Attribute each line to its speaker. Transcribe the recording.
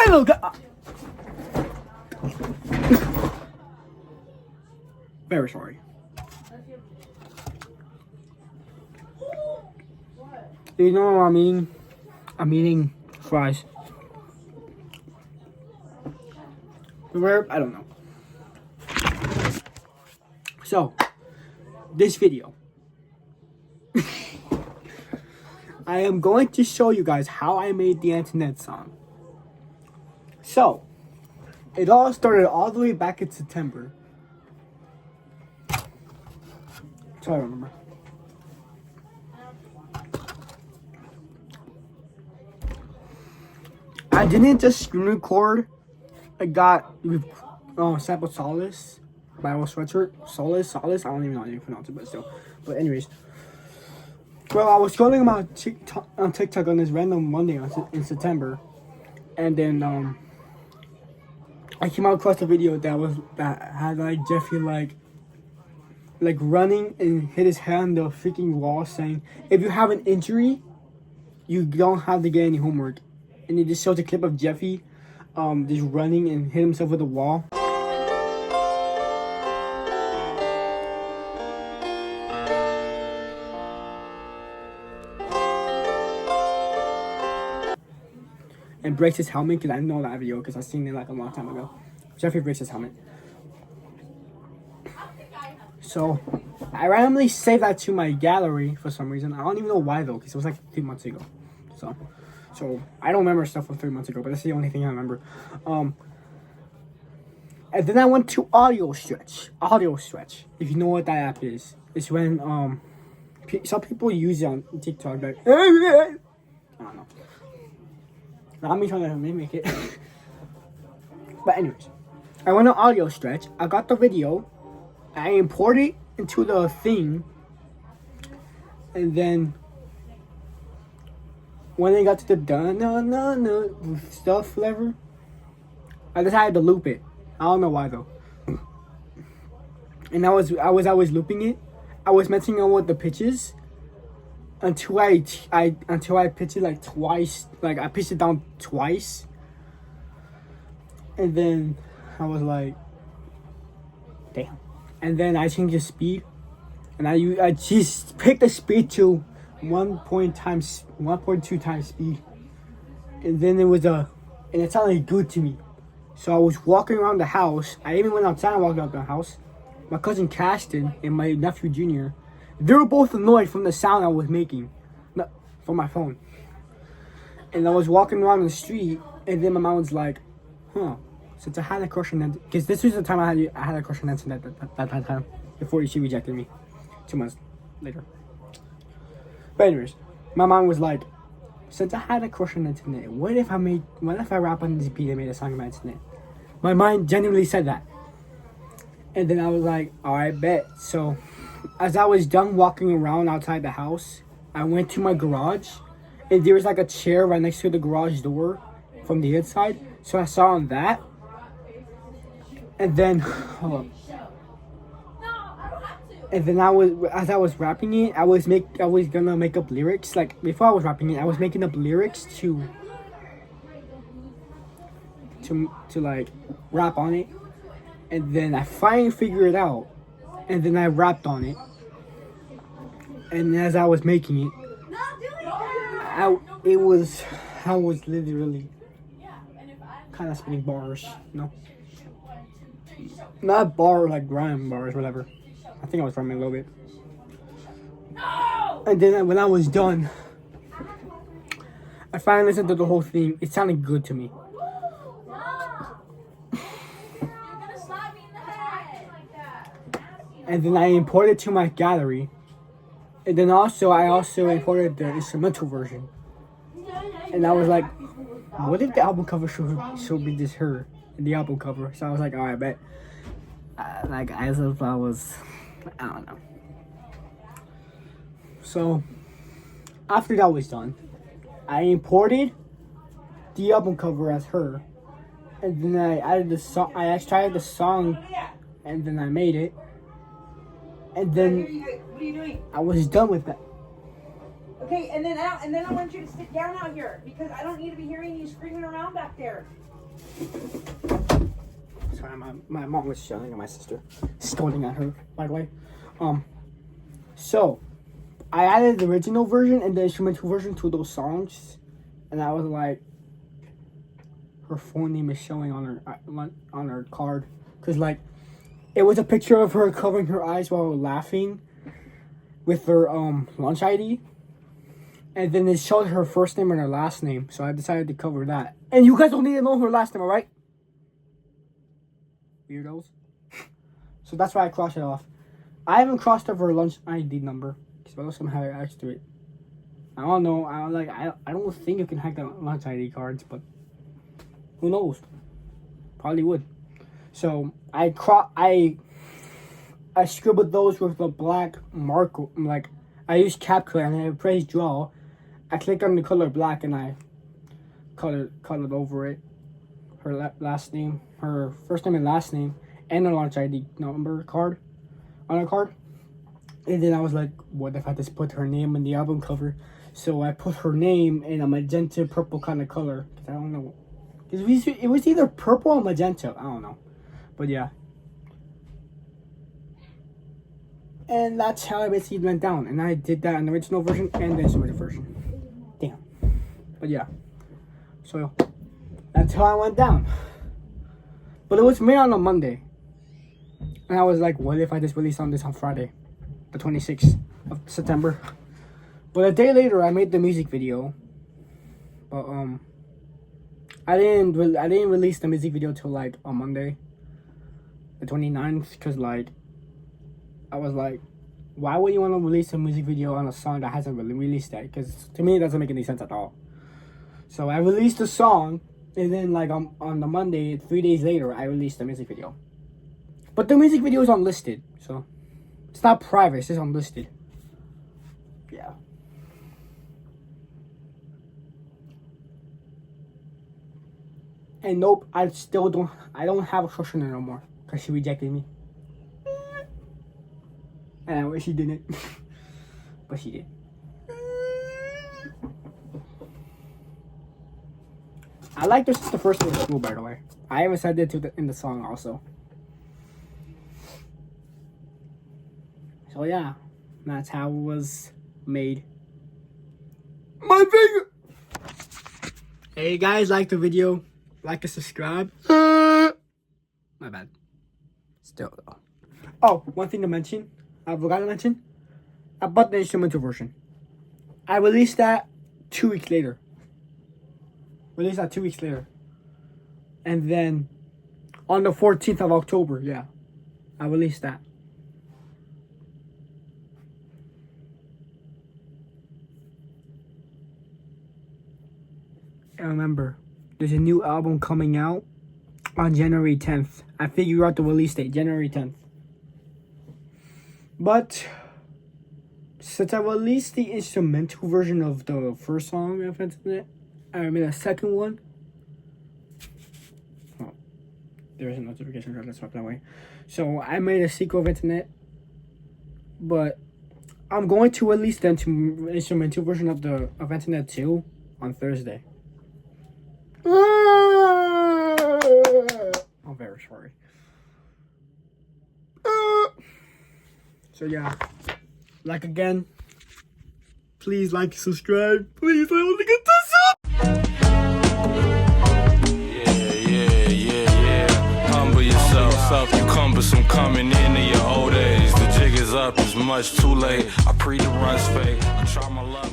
Speaker 1: little guy. Very sorry. You know what I mean? I'm eating fries. Where? I don't know. So, this video, I am going to show you guys how I made the Antoinette song. So, it all started all the way back in September. So I remember. I didn't just screen record. I got Sample Solace, Bible sweatshirt, Solace. I don't even know how you pronounce it, but still. But anyways, well, I was scrolling on TikTok on this random Monday in September, and then I came across a video that had like Jeffy like running and hit his head on the freaking wall, saying, "If you have an injury, you don't have to get any homework." And it just shows a clip of Jeffy just running and hit himself with a wall. And breaks his helmet, because I know that video because I seen it like a long time ago. Jeffy breaks his helmet. So I randomly saved that to my gallery for some reason. I don't even know why though, because it was like 3 months ago. So I don't remember stuff from 3 months ago, but that's the only thing I remember. And then I went to Audio Stretch. If you know what that app is, it's when some people use it on TikTok. Like, I don't know. Not me trying to mimic it. But anyways, I went to Audio Stretch. I got the video. I imported it into the thing, and then when I got to the dun stuff lever, I decided to loop it. I don't know why though. And I was always looping it. I was messing around with the pitches until I pitched it like twice. Like I pitched it down twice, and then I was like, damn. And then I changed the speed, and I just picked the speed to 1.2 times speed, and then and it sounded good to me. So I was walking around the house. I even went outside and walked around the house. My cousin Caston and my nephew Junior, they were both annoyed from the sound I was making from my phone. And I was walking around the street, and then my mom was like, since I had a crush on that, because this was the time I had a crush on Antoinette that time, before she rejected me 2 months later. But anyways, my mom was like, since I had a crush on Antoinette, what if I rap on this beat and made a song about Antoinette? My mind genuinely said that. And then I was like, alright, bet. So as I was done walking around outside the house, I went to my garage, and there was like a chair right next to the garage door from the inside. So I saw on that. And then, and then as I was rapping it, I was gonna make up lyrics. Like before I was rapping it, I was making up lyrics to like rap on it. And then I finally figured it out, and then I rapped on it. And as I was making it, I was literally kind of spitting bars, not like rhyme bars, whatever. I think I was rhyming a little bit. And then when I was done, I finally listened to the whole thing. It sounded good to me. And then I imported it to my gallery. And then I also imported the instrumental version. And I was like, what if the album cover should be just her in the album cover? So I was like, all right, bet. Like as if I was, I don't know. So after that was done, I imported the album cover as her, and then I added the song. I extracted the song, and then I made it. And then
Speaker 2: what are you doing?
Speaker 1: I was done with that.
Speaker 2: Okay, and then I want you to sit down out here because I don't need to be hearing you screaming around back there.
Speaker 1: Sorry, my mom was yelling at my sister, scolding at her, by the way. So I added the original version and the instrumental version to those songs, and I was like, her phone name is showing on her card, cause like it was a picture of her covering her eyes while laughing with her lunch ID, and then it showed her first name and her last name. So I decided to cover that. And you guys don't need to know her last name, alright? Weirdos. So that's why I crossed it off. I haven't crossed off her lunch ID number, because I also somehow access to it. I don't know. I don't think you can hack the lunch ID cards, but who knows? Probably would. So I scribbled those with the black marker. Like, I used CapCut and I pressed draw. I clicked on the color black and I colored over it. Her last name, her first name and last name, and her launch ID number card on her card. And then I was like, what if I just put her name in the album cover? So I put her name in a magenta purple kind of color. Cause I don't know. It was either purple or magenta. I don't know. But yeah. And that's how I basically went down. And I did that in the original version and the instrumental version. Damn. But yeah. So that's how I went down. But it was made on a Monday. And I was like, what if I just released this on Friday, the 26th of September? But a day later, I made the music video. But I didn't release the music video till like on Monday, the 29th, because like I was like, why would you want to release a music video on a song that hasn't really released yet? Because to me, it doesn't make any sense at all. So I released the song, and then like on the Monday, 3 days later, I released the music video. But the music video is unlisted, so it's not private, it's just unlisted. Yeah. And nope, I don't have a crush on her no more, because she rejected me. And I wish she didn't. But she did. I like this the first day of school, by the way. I even said that in the song also. So yeah, that's how it was made. My finger! Hey guys, like the video. Like and subscribe. My bad. Still though. Oh, one thing to mention. I forgot to mention. About the instrumental version. I released that 2 weeks later. And then on the 14th of October, yeah, I released that. And remember, there's a new album coming out on January 10th. I figured out the release date, January 10th. But since I released the instrumental version of the first song of Antoinette, I made a second one. Oh, there is a notification. Let's swap that way. So I made a sequel of Antoinette, but I'm going to release the instrumental version of Antoinette 2 on Thursday. I'm very sorry. So yeah, like again, please like, subscribe, please. I want to get this up.
Speaker 2: Yeah. Humble yourself, you cumbersome coming into your old age. The jig is up, it's much too late. I pre the runs fake. I try my luck.